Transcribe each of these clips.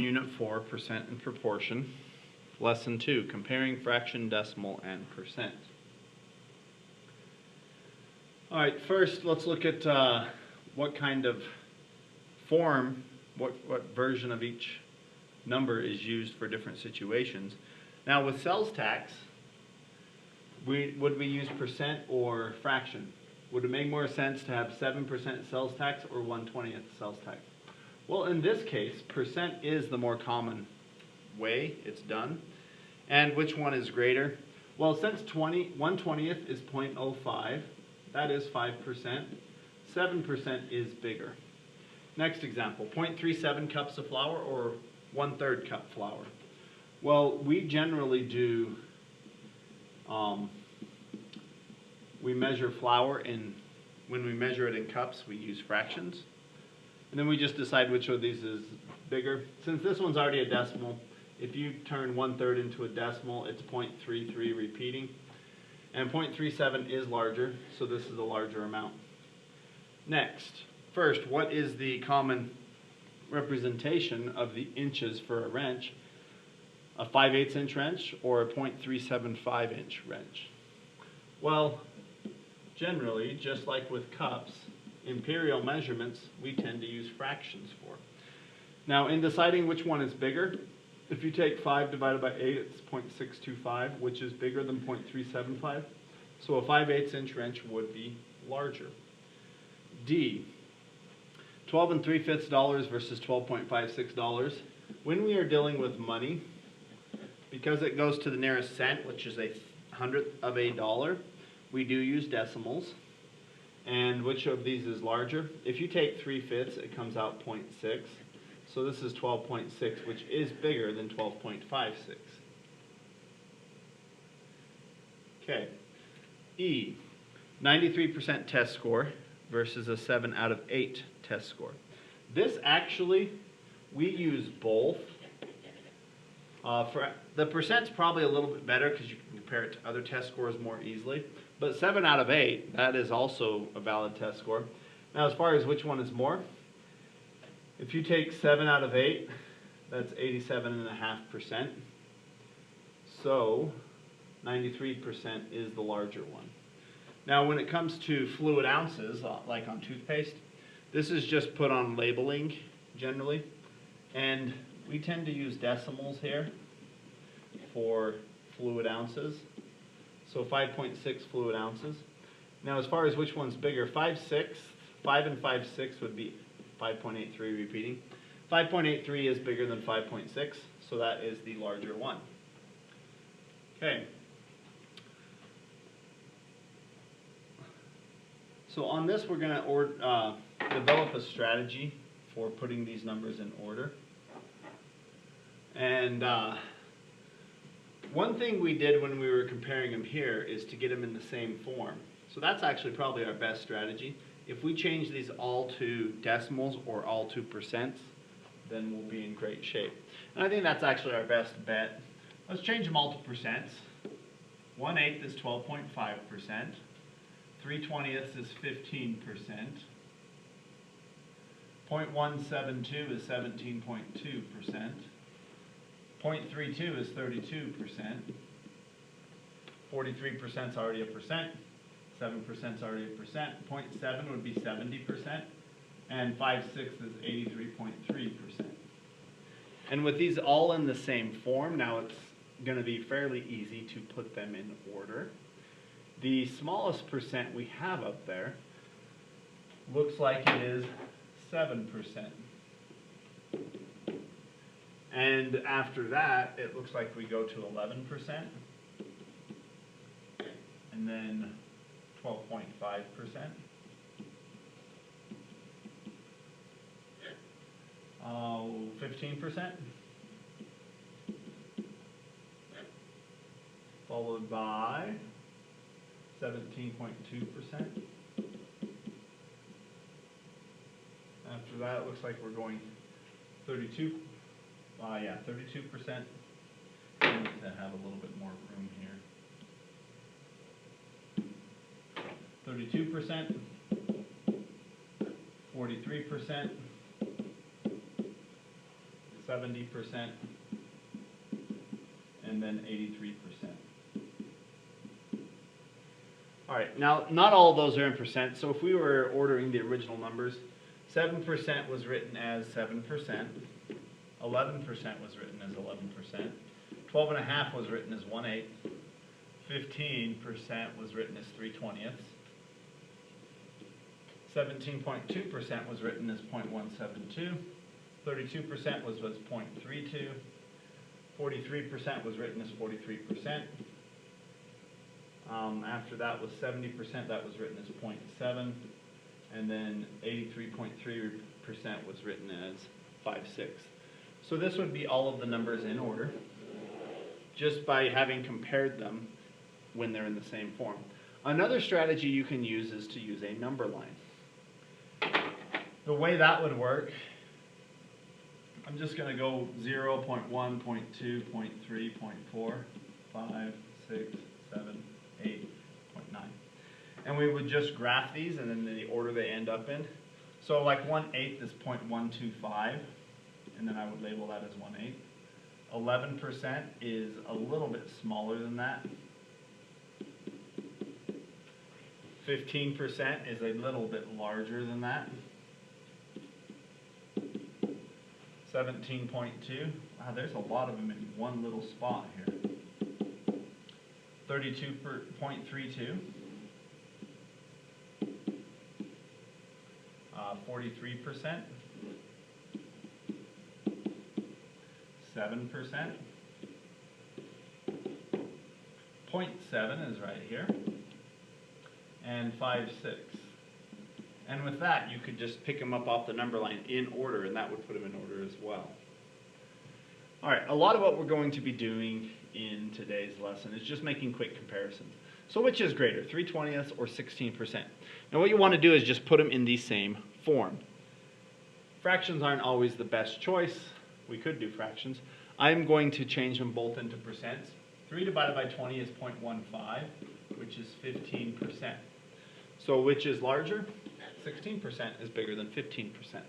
Unit 4, percent and proportion. Lesson 2, comparing fraction, decimal, and percent. Alright, first let's look at what kind of form, what version of each number is used for different situations. Now with sales tax, would we use percent or fraction? Would it make more sense to have 7% sales tax or 1/20th sales tax? Well, in this case, percent is the more common way it's done. And which one is greater? Well, since 1/20th is 0.05, that is 5%. 7% is bigger. Next example, 0.37 cups of flour or 1/3 cup flour. Well, we generally do, we measure flour when we measure it in cups, we use fractions. And then we just decide which of these is bigger. Since this one's already a decimal, if you turn 1/3 into a decimal, it's 0.33 repeating. And 0.37 is larger, so this is a larger amount. Next, first, what is the common representation of the inches for a wrench? A 5/8 inch wrench or a 0.375 inch wrench? Well, generally, just like with cups, imperial measurements we tend to use fractions for. Now, in deciding which one is bigger, if you take 5 divided by 8, it's 0.625, which is bigger than 0.375. So a 5/8 inch wrench would be larger. D, 12 3/5 dollars versus 12.56 dollars. When we are dealing with money, because it goes to the nearest cent, which is a hundredth of a dollar, we do use decimals. And which of these is larger? If you take 3/5, it comes out 0.6. So this is 12.6, which is bigger than 12.56. Okay. E, 93% test score versus a 7 out of 8 test score. This actually, we use both. For the percent's probably a little bit better because you can compare it to other test scores more easily. But 7 out of 8, that is also a valid test score. Now, as far as which one is more, if you take 7 out of 8, that's 87.5%. So 93% is the larger one. Now, when it comes to fluid ounces, like on toothpaste, this is just put on labeling generally. And we tend to use decimals here for fluid ounces. So 5.6 fluid ounces. Now, as far as which one's bigger, 5 and 5/6 would be 5.83 repeating. 5.83 is bigger than 5.6, so that is the larger one. Okay. So on this, we're going to develop a strategy for putting these numbers in order. And one thing we did when we were comparing them here is to get them in the same form. So that's actually probably our best strategy. If we change these all to decimals or all to percents, then we'll be in great shape. And I think that's actually our best bet. Let's change them all to percents. 1/8 is 12.5%. 3/20 is 15%. 0.172 is 17.2%. 0.32 is 32%. 43% is already a percent. 7% is already a percent. 0.7 would be 70%. And 5/6 is 83.3%. And with these all in the same form, now it's going to be fairly easy to put them in order. The smallest percent we have up there looks like it is 7%. And after that, it looks like we go to 11%, and then 12.5%, 15%, followed by 17.2%. After that, it looks like we're going 32%. I need to have a little bit more room here. 32%, 43%, 70%, and then 83%. All right, now not all of those are in percent, so if we were ordering the original numbers, 7% was written as 7%, 11% was written as 11%, 12.5 was written as 1/8, 15% was written as 3/20, 17.2% was written as 0.172, 32% was 0.32, 43% was written as 43%. After that was 70%, that was written as 0.7, and then 83.3% was written as 5/6. So this would be all of the numbers in order, just by having compared them when they're in the same form. Another strategy you can use is to use a number line. The way that would work, I'm just going to go 0, 0.1, 0.2, 0.3, 0.4, 5, 6, 7, 8.9. And we would just graph these and then the order they end up in. So like 1/8 is 0.125, and then I would label that as 1/8. 11% is a little bit smaller than that. 15% is a little bit larger than that. 17.2, wow, there's a lot of them in one little spot here. 32.32, 43%, 7%, 0.7 is right here, and 5/6. And with that, you could just pick them up off the number line in order, and that would put them in order as well. All right, a lot of what we're going to be doing in today's lesson is just making quick comparisons. So which is greater, 3/20 or 16%? Now what you want to do is just put them in the same form. Fractions aren't always the best choice. We could do fractions. I'm going to change them both into percents. 3 divided by 20 is 0.15, which is 15%. So which is larger? 16% is bigger than 15%.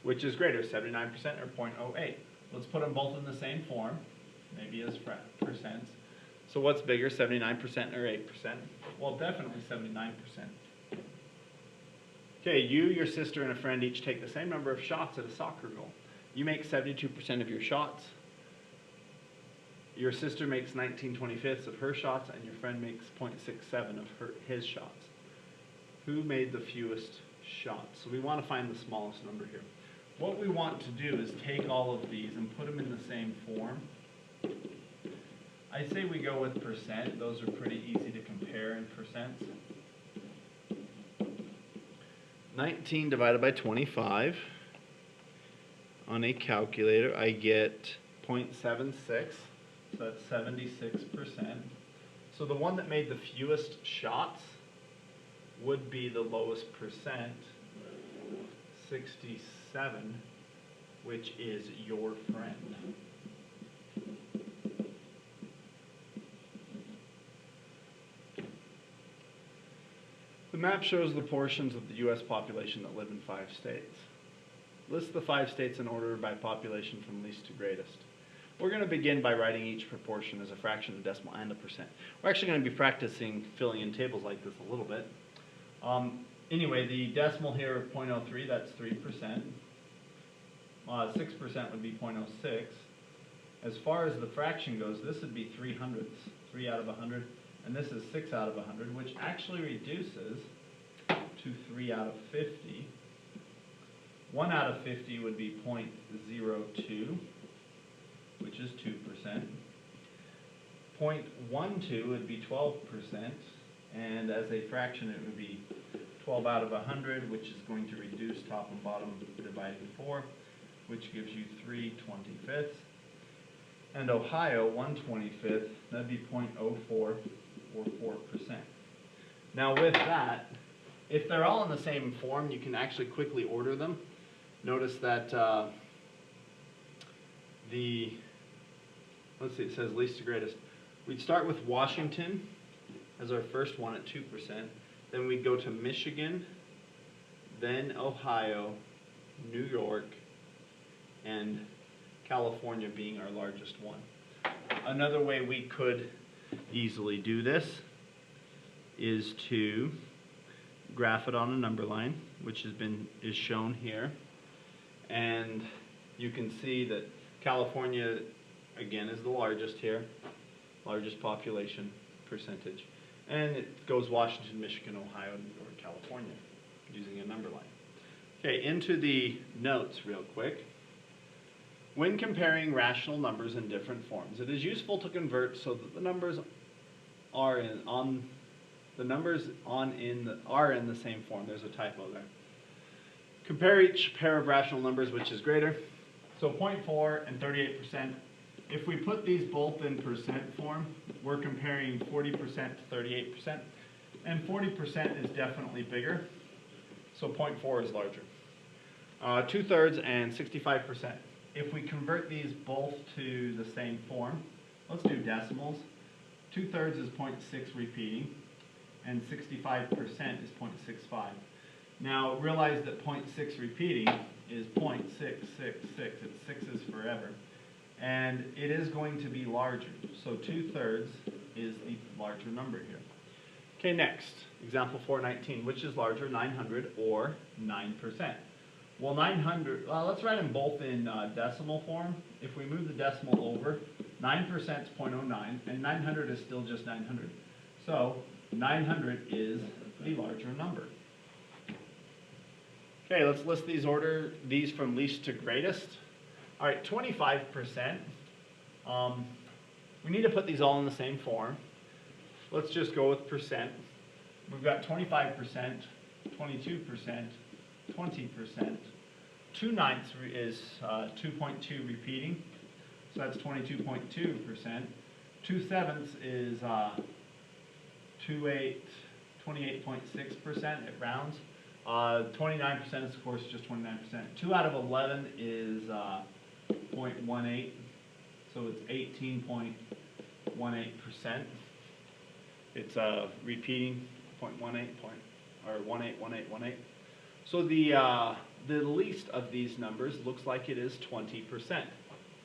Which is greater, 79% or 0.08? Let's put them both in the same form, maybe as percents. So what's bigger, 79% or 8%? Well, definitely 79%. Okay, you, your sister, and a friend each take the same number of shots at a soccer goal. You make 72% of your shots. Your sister makes 19/25 of her shots, and your friend makes 0.67 of his shots. Who made the fewest shots? So we want to find the smallest number here. What we want to do is take all of these and put them in the same form. I say we go with percent. Those are pretty easy to compare in percents. 19 divided by 25. On a calculator, I get 0.76. So that's 76%. So the one that made the fewest shots would be the lowest percent, 67, which is your friend. The map shows the portions of the U.S. population that live in 5 states. List the 5 states in order by population from least to greatest. We're going to begin by writing each proportion as a fraction, a decimal, and a percent. We're actually going to be practicing filling in tables like this a little bit. Anyway, the decimal here of 0.03, that's 3%. 6% would be 0.06. As far as the fraction goes, this would be 3/100, 3 out of 100, and this is 6 out of 100, which actually reduces to 3 out of 50. 1 out of 50 would be 0.02, which is 2%. 0.12 would be 12%, and as a fraction it would be 12 out of 100, which is going to reduce top and bottom dividing 4, which gives you 3/25. And Ohio, 1/25, that'd be 0.04 or 4%. Now with that, if they're all in the same form, you can actually quickly order them. Notice that let's see, it says least to greatest. We'd start with Washington as our first one at 2%. Then we'd go to Michigan, then Ohio, New York, and California being our largest one. Another way we could easily do this is to graph it on a number line, which is shown here. And you can see that California, again, is the largest here, largest population percentage. And it goes Washington, Michigan, Ohio, New York, California, using a number line. Okay, into the notes real quick. When comparing rational numbers in different forms, it is useful to convert so that the numbers are in the same form. There's a typo there. Compare each pair of rational numbers which is greater. So 0.4 and 38%. If we put these both in percent form, we're comparing 40% to 38%. And 40% is definitely bigger. So 0.4 is larger. 2/3 and 65%. If we convert these both to the same form, let's do decimals. 2/3 is 0.6 repeating, and 65% is 0.65. Now realize that 0.6 repeating is 0.666. It's sixes forever. And it is going to be larger. So 2/3 is the larger number here. Okay, next, example 419. Which is larger, 900 or 9%? Well, 900, let's write them both in decimal form. If we move the decimal over, 9% is 0.09, and 900 is still just 900. So 900 is the larger number. Okay, let's list these from least to greatest. All right, 25%. We need to put these all in the same form. Let's just go with percent. We've got 25%, 22%, 20%. 2/9 is 2.2 repeating, so that's 22.2%. 2/7 is 28.6%. It rounds. 29% is, of course, just 29%. 2 out of 11 is 0.18, so it's 18.18%. It's repeating 0.18 or 181818. So the least of these numbers looks like it is 20%.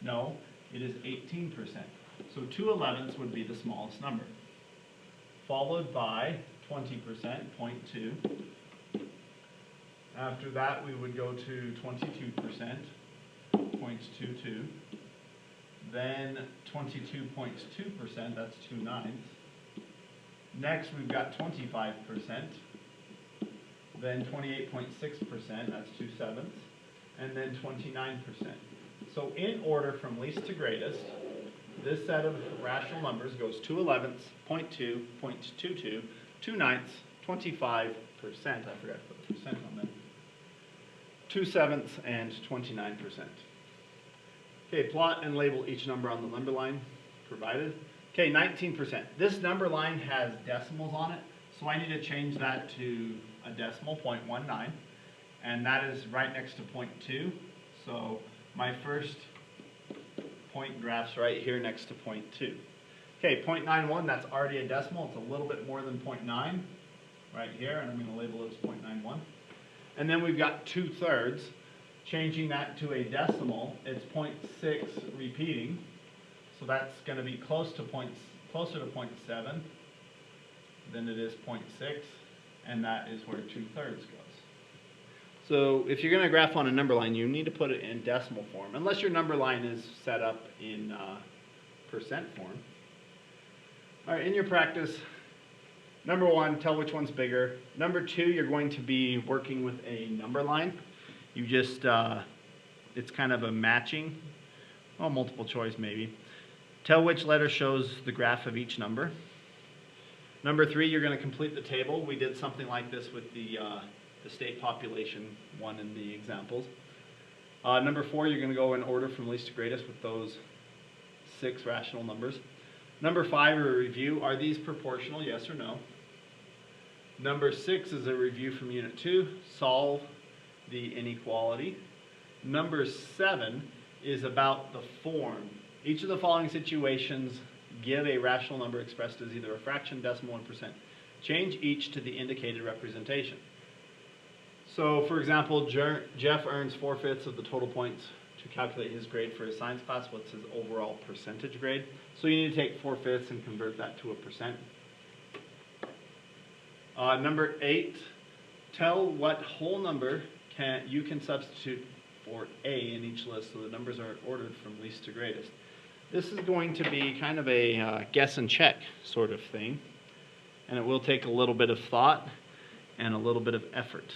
No, it is 18%. So 2/11 would be the smallest number, followed by 20%, 0.2. After that, we would go to 22%, 0.22. Then 22.2%, that's 2/9. Next, we've got 25%. Then 28.6%, that's 2/7. And then 29%. So in order from least to greatest, this set of rational numbers goes 2/11, 0.2, 0.22, 2/9, 25%. I forgot to put the percent on that. 2/7, and 29%. Okay, plot and label each number on the number line provided. Okay, 19%. This number line has decimals on it, so I need to change that to a decimal, 0.19, and that is right next to 0.2. So my first point graph's right here next to 0.2. Okay, 0.91, that's already a decimal. It's a little bit more than 0.9 right here, and I'm going to label it as 0.91. And then we've got 2/3. Changing that to a decimal, it's 0.6 repeating. So that's going to be closer to 0.7 than it is 0.6, and that is where 2/3 goes. So if you're going to graph on a number line, you need to put it in decimal form, unless your number line is set up in percent form. All right, in your practice, number 1, tell which one's bigger. Number 2, you're going to be working with a number line. You just, it's kind of a matching, well, multiple choice maybe. Tell which letter shows the graph of each number. Number 3, you're going to complete the table. We did something like this with the state population one in the examples. Number 4, you're going to go in order from least to greatest with those 6 rational numbers. Number 5, a review. Are these proportional, yes or no? Number 6 is a review from Unit 2. Solve the inequality. Number 7 is about the form. Each of the following situations give a rational number expressed as either a fraction, decimal, and percent. Change each to the indicated representation. So, for example, Jeff earns 4/5 of the total points to calculate his grade for his science class, what's his overall percentage grade. So you need to take 4/5 and convert that to a percent. Number 8, tell what whole number you can substitute for A in each list, so the numbers are ordered from least to greatest. This is going to be kind of a guess and check sort of thing, and it will take a little bit of thought and a little bit of effort.